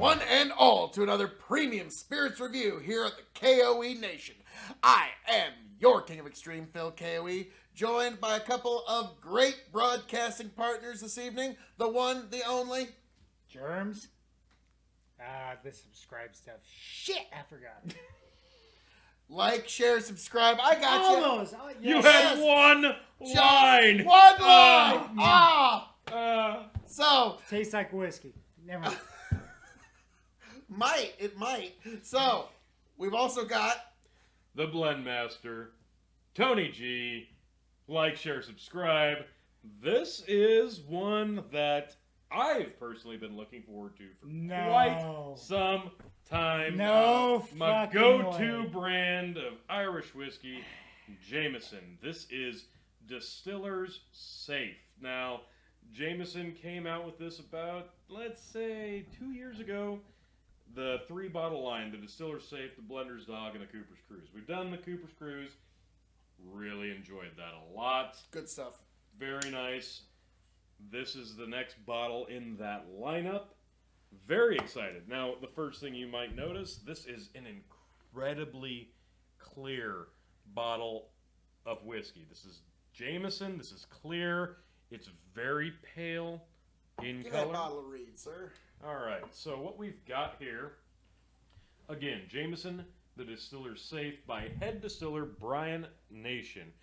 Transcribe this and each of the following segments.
one and all, to another premium spirits review here at the K.O.E. Nation. I am your King of Extreme, Phil K.O.E., joined by a couple of great broadcasting partners this evening. The one, the only... Jermz. The subscribe stuff. Shit, I forgot. Like, share, subscribe. I got you. Almost. You had one line. One line. So tastes like whiskey. Never mind. It might. So we've also got the Blend Master, Tony G. Like, share, subscribe. This is one that I've personally been looking forward to for quite some time. My go-to brand of Irish whiskey, Jameson. This is Distillers Safe. Now, Jameson came out with this about, let's say, 2 years ago. The 3-bottle line, the Distillers Safe, the Blender's Dog, and the Cooper's Cruise. We've done the Cooper's Cruise. Really enjoyed that a lot. Good stuff. Very nice. This is the next bottle in that lineup. Very excited. Now, the first thing you might notice, this is an incredibly clear bottle of whiskey. This is Jameson. This is clear. It's very pale in Give color. that bottle a read, sir. All right. So what we've got here, again, Jameson, the Distiller's Safe by head distiller Brian Nation,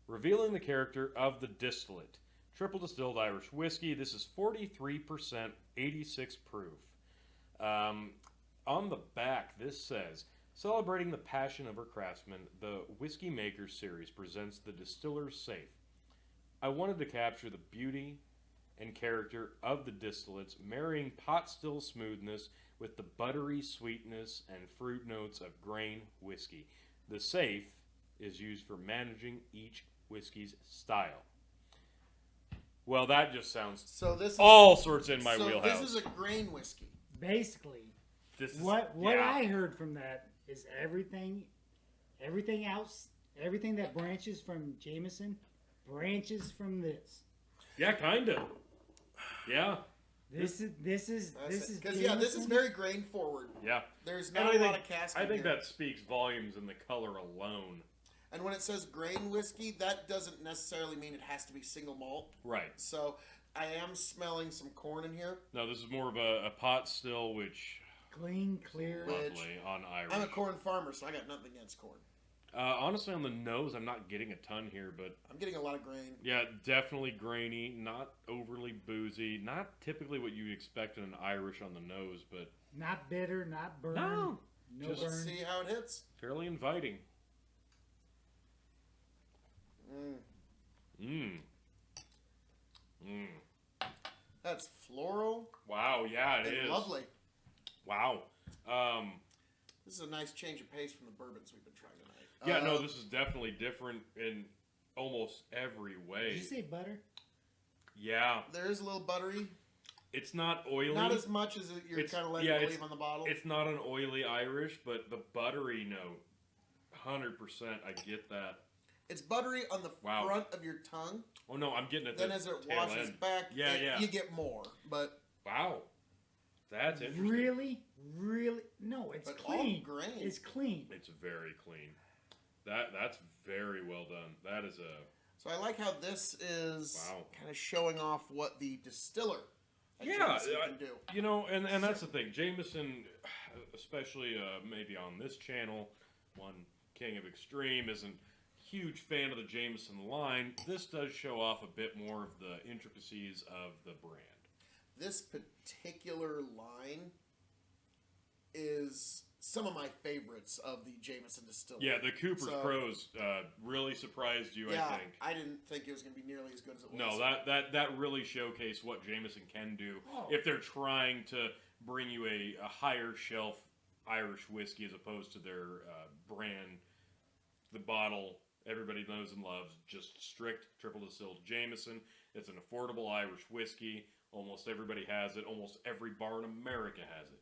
revealing the character of the distillate. Triple distilled Irish whiskey. This is 43%, 86 proof. On the back, this says, celebrating the passion of our craftsmen, the Whiskey Makers series presents the Distiller's Safe. I wanted to capture the beauty and character of the distillates, marrying pot still smoothness with the buttery sweetness and fruit notes of grain whiskey. The Safe is used for managing each whiskey's style. Well, that just sounds all sorts in my wheelhouse. This is a grain whiskey. Basically, what I heard from that is everything else, everything that branches from Jameson branches from this. Yeah, kind of. Yeah. This is because this is very grain forward. Yeah. There's not a lot of cask. I think that speaks volumes in the color alone. And when it says grain whiskey, that doesn't necessarily mean it has to be single malt. Right. So I am smelling some corn in here. No, this is more of a pot still, which... Clean, clear. Lovely on Irish. I'm a corn farmer, so I got nothing against corn. Honestly, on the nose, I'm not getting a ton here, but... I'm getting a lot of grain. Yeah, definitely grainy, not overly boozy, not typically what you'd expect in an Irish on the nose, but... Not bitter, not burn. No just burn. See how it hits. Fairly inviting. That's floral. Wow, yeah, it is. Lovely. Wow. This is a nice change of pace from the bourbons we've been trying tonight. Yeah, no, this is definitely different in almost every way. Did you say butter? Yeah. There is a little buttery. It's not oily. Not as much as you're kind of letting believe on the bottle. It's not an oily Irish, but the buttery note, 100%, I get that. It's buttery on the front of your tongue. Oh, no, I'm getting it. Then as it washes back, you get more. But wow. That's interesting. Really? No, it's clean. All grain. It's clean. It's very clean. That's very well done. That is a... So I like how this is kind of showing off what the distiller can do. You know, and that's the thing. Jameson, especially maybe on this channel, one King of Extreme, isn't a huge fan of the Jameson line. This does show off a bit more of the intricacies of the brand. This particular line is some of my favorites of the Jameson Distillery. Yeah, the Cooper's Crows really surprised you, I think. I didn't think it was going to be nearly as good as it was. No, that really showcased what Jameson can do if they're trying to bring you a higher shelf Irish whiskey as opposed to their brand. The bottle everybody knows and loves, just strict triple distilled Jameson. It's an affordable Irish whiskey. Almost everybody has it. Almost every bar in America has it.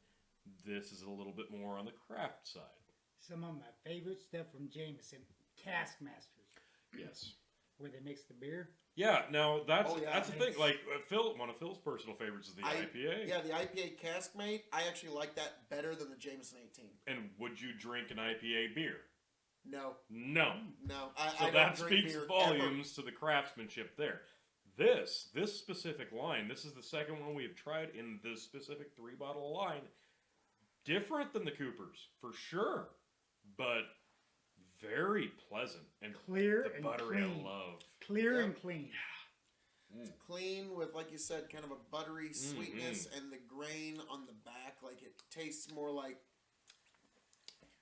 This is a little bit more on the craft side. Some of my favorite stuff from Jameson, cask masters. Yes. where they mix the beer. Yeah, now that's Oh, yeah. that's the thing. Like one of Phil's personal favorites is the IPA. Yeah, the IPA cask mate. I actually like that better than the Jameson 18. And would you drink an IPA beer? No. No. I That don't drink speaks beer volumes to the craftsmanship there. This specific line, this is the second one we have tried in this specific 3-bottle line. Different than the Coopers, for sure, but very pleasant and Clear the and buttery clean. I love. Clear Yep. and clean. It's clean with, like you said, kind of a buttery sweetness, and the grain on the back, like it tastes more like.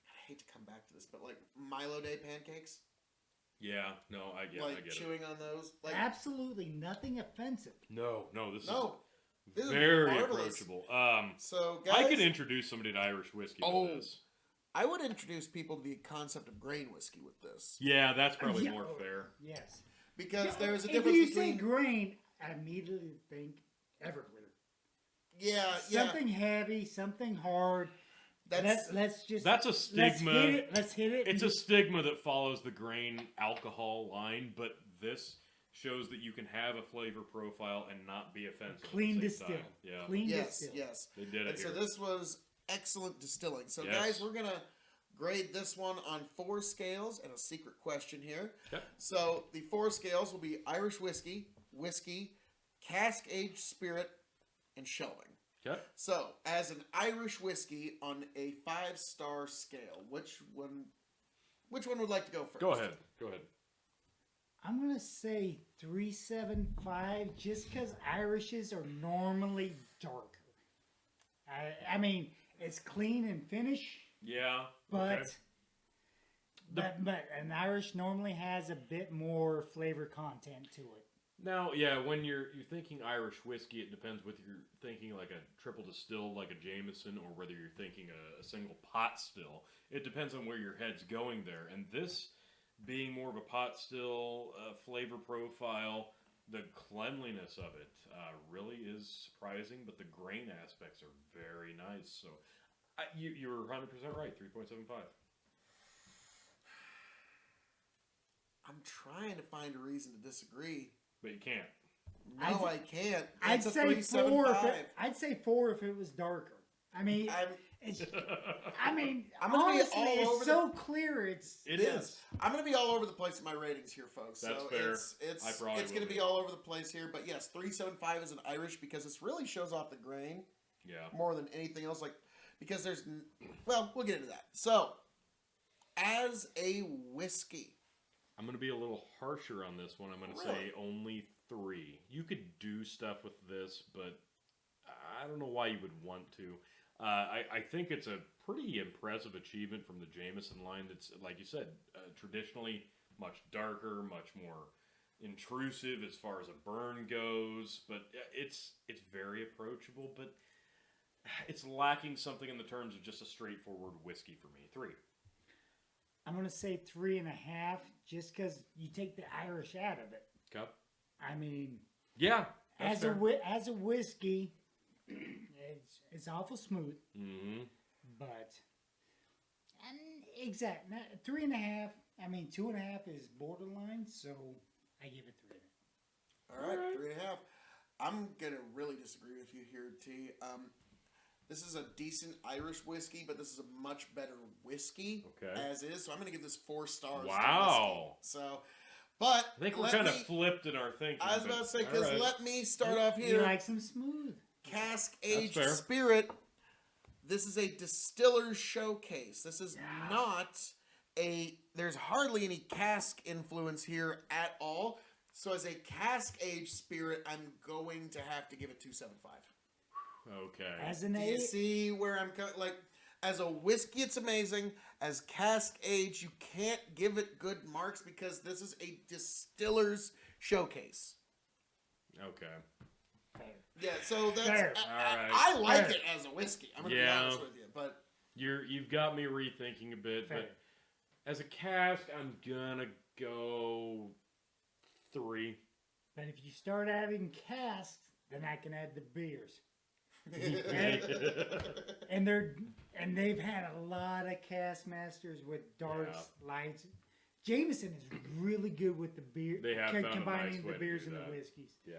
I hate to come back to this, but like Milo Day pancakes. Yeah, no, I get like it. chewing on those. Like Absolutely nothing offensive. No, this This is is very marvelous. approachable. So, guys, I could introduce somebody to Irish whiskey with this. I would introduce people to the concept of grain whiskey with this. Yeah, that's probably Yeah. more fair. Yes. Because there's a If difference you between... say grain, I immediately think Everclear. Yeah. Something heavy, something hard. Let's just. That's a stigma. Let's hit it. It's a stigma that follows the grain alcohol line, but this shows that you can have a flavor profile and not be offensive. Clean at the distill. same time. Yeah. Clean Yes, distill. yes. They did it And so here. this was excellent distilling. So, Yes. guys, we're going to grade this one on 4 scales and a secret question here. Okay. So, the 4 scales will be Irish whiskey, cask-aged spirit, and shelving. Okay. So, as an Irish whiskey on a 5-star scale, which one would like to go first? Go ahead. I'm gonna say 3.75, just because Irishes are normally darker. I mean, it's clean and finish, Yeah. but okay. but an Irish normally has a bit more flavor content to it. Now, yeah, when you're thinking Irish whiskey, it depends whether you're thinking like a triple distill like a Jameson or whether you're thinking a single pot still. It depends on where your head's going there. And this being more of a pot still flavor profile, the cleanliness of it really is surprising, but the grain aspects are very nice. So you're 100% right, 3.75. I'm trying to find a reason to disagree. But you can't. No, I can't. I'd It's a say 4. 3.75. I'd say 4 if it was darker. I mean, it's. I mean, I'm gonna be honestly, all it's over so clear. It Yes. is. I'm going to be all over the place in my ratings here, folks. That's so fair. It's I probably going to will be be. all over the place here. But yes, 3.75 is an Irish because this really shows off the grain Yeah. more than anything else. Like, because there's, well, we'll get into that. So, as a whiskey, I'm going to be a little harsher on this one. I'm going to Really? say only 3. You could do stuff with this, but I don't know why you would want to. I think it's a pretty impressive achievement from the Jameson line that's, like you said, traditionally much darker, much more intrusive as far as a burn goes, but it's very approachable, but it's lacking something in the terms of just a straightforward whiskey for me. 3. I'm gonna say 3.5, just because you take the Irish out of it. Okay. I mean, Yeah. That's fair. as a whiskey, it's awful smooth, Mm-hmm. but exact 3.5. I mean, 2.5 is borderline, so I give it 3.5. all right, 3.5. I'm going to really disagree with you here, T. This is a decent Irish whiskey, but this is a much better whiskey as is. So I'm going to give this 4 stars. Wow. So, but I think we're kind of flipped in our thinking. I was about to say, because all right. let me start off You here. like some smooth? Cask That's aged fair. spirit. This is a distiller's showcase. This is not a. There's hardly any cask influence here at all. So as a cask aged spirit, I'm going to have to give it 2.75. Okay. As an Do you A, see where I'm like? As a whiskey, it's amazing. As cask aged, you can't give it good marks because this is a distiller's showcase. Okay. Yeah, so that's Fair. I like it as a whiskey. I'm gonna be Yeah. honest with you, but You've got me rethinking a bit, Fair. but as a cask, I'm gonna go 3. but if you start adding cask, then I can add the beers. and they've had a lot of cast masters with darks, lights, Jameson is really good with the beer. They have found a combining nice way the to beers do and the that. whiskeys. Yeah.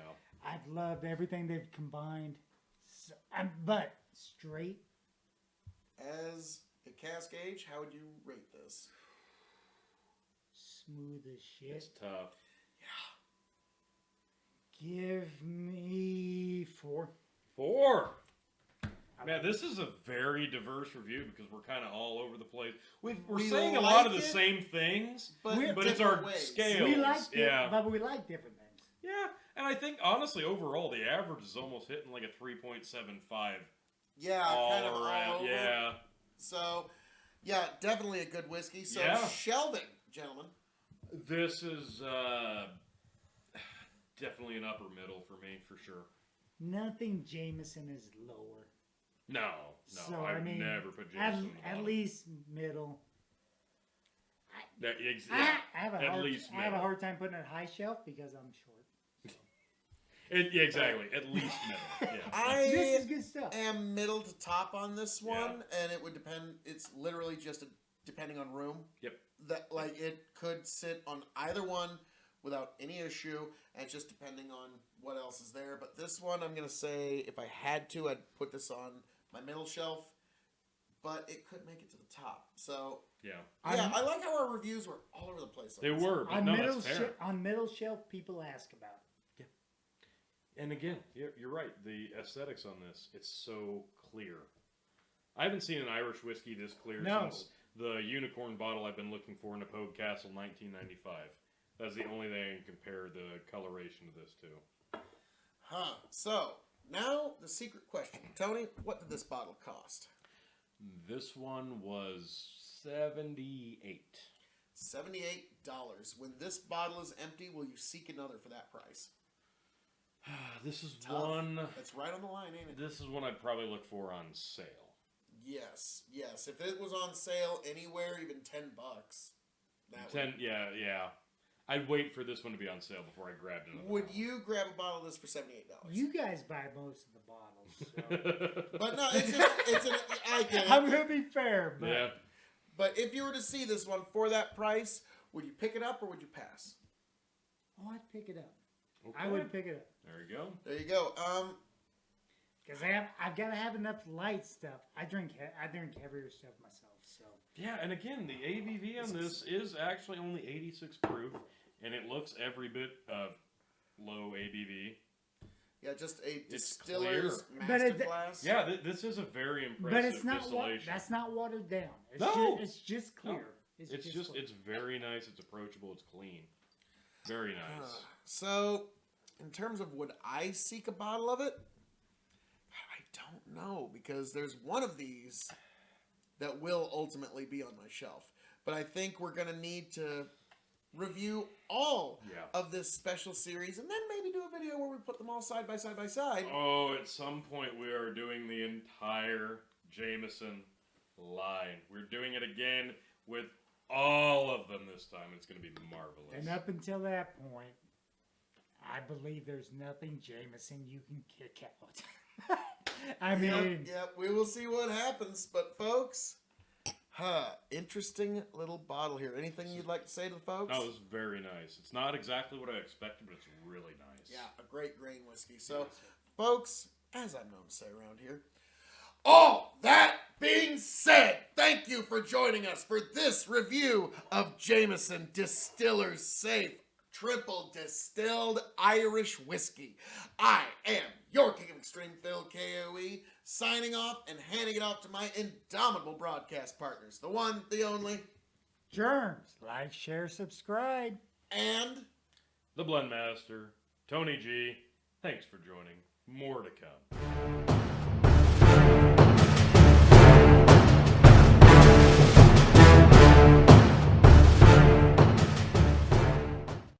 I've loved everything they've combined. So, but straight. As a cask age, how would you rate this? Smooth as shit. It's tough. Give me 4. 4. Man, this is a very diverse review because we're kind of all over the place. We're We saying a like lot of the it, same things, but it's our different ways. scales. We like yeah. but we like different things. Yeah, and I think, honestly, overall, the average is almost hitting like a 3.75. Yeah, all kind of around. all over. Yeah. So, yeah, definitely a good whiskey. So, Yeah. shelving, gentlemen. This is definitely an upper middle for me, for sure. Nothing Jameson is lower. No, So, I I mean, never put Jameson At on the bottom. least middle. That, I have a at hard, least I have a middle. hard time putting it high shelf because I'm short. Yeah, exactly. At least middle. Yeah. This is good stuff. Am middle to top on this one, and it would depend. It's literally just depending on room. Yep. That like it could sit on either one without any issue, and just depending on what else is there. But this one, I'm gonna say, if I had to, I'd put this on my middle shelf, but it could make it to the top. So Yeah. yeah, I like how our reviews were all over the place. They were, but On no, middle that's fair. on middle shelf, people ask about it. And again, you're right. The aesthetics on this, it's so clear. I haven't seen an Irish whiskey this clear No. since the unicorn bottle I've been looking for in a Pogue Castle 1995. That's the only thing I can compare the coloration to this to. Huh. So now the secret question, Tony. What did this bottle cost? This one was $78. $78. When this bottle is empty, will you seek another for that price? This is Tough. one. That's right on the line, ain't it? This is one I'd probably look for on sale. Yes, yes. If it was on sale anywhere, even $10, that Yeah. I'd wait for this one to be on sale before I grabbed another. would bottle. you grab a bottle of this for $78? You guys buy most of the bottles. So. But no, it's an. I get it. I'm gonna be fair, but Yeah. But if you were to see this one for that price, would you pick it up or would you pass? oh, I'd pick it up. Okay. I would pick it up There you go. There you go. because I've got to have enough light stuff. I drink heavier stuff myself, so Yeah, and again, the ABV on this is actually only 86 proof, and it looks every bit of low ABV. Yeah, just a It's distiller's clear. master But glass. Yeah, this is a very impressive but it's not distillation. that's not watered down. It's No. it's just clear. No. It's just clear. it's very nice. It's approachable. It's clean. Very nice. So, in terms of would I seek a bottle of it? I don't know, because there's one of these that will ultimately be on my shelf. But I think we're going to need to review all of this special series and then maybe do a video where we put them all side by side by side. Oh, at some point we are doing the entire Jameson line. We're doing it again with all of them this time. It's going to be marvelous. And up until that point, I believe there's nothing Jameson you can kick out. I mean, Yep, we will see what happens. But folks, interesting little bottle here. Anything you'd like to say to the folks? Oh, this is very nice. It's not exactly what I expected, but it's really nice. Yeah, a great grain whiskey. So, folks, as I'm known to say around here, all that being said, thank you for joining us for this review of Jameson Distillers Safe Triple Distilled Irish Whiskey. I am your King of Extreme, Phil K.O.E., signing off and handing it off to my indomitable broadcast partners. The one, the only, Jermz. Like, share, subscribe. and The Blend Master, Tony G. Thanks for joining. More to come.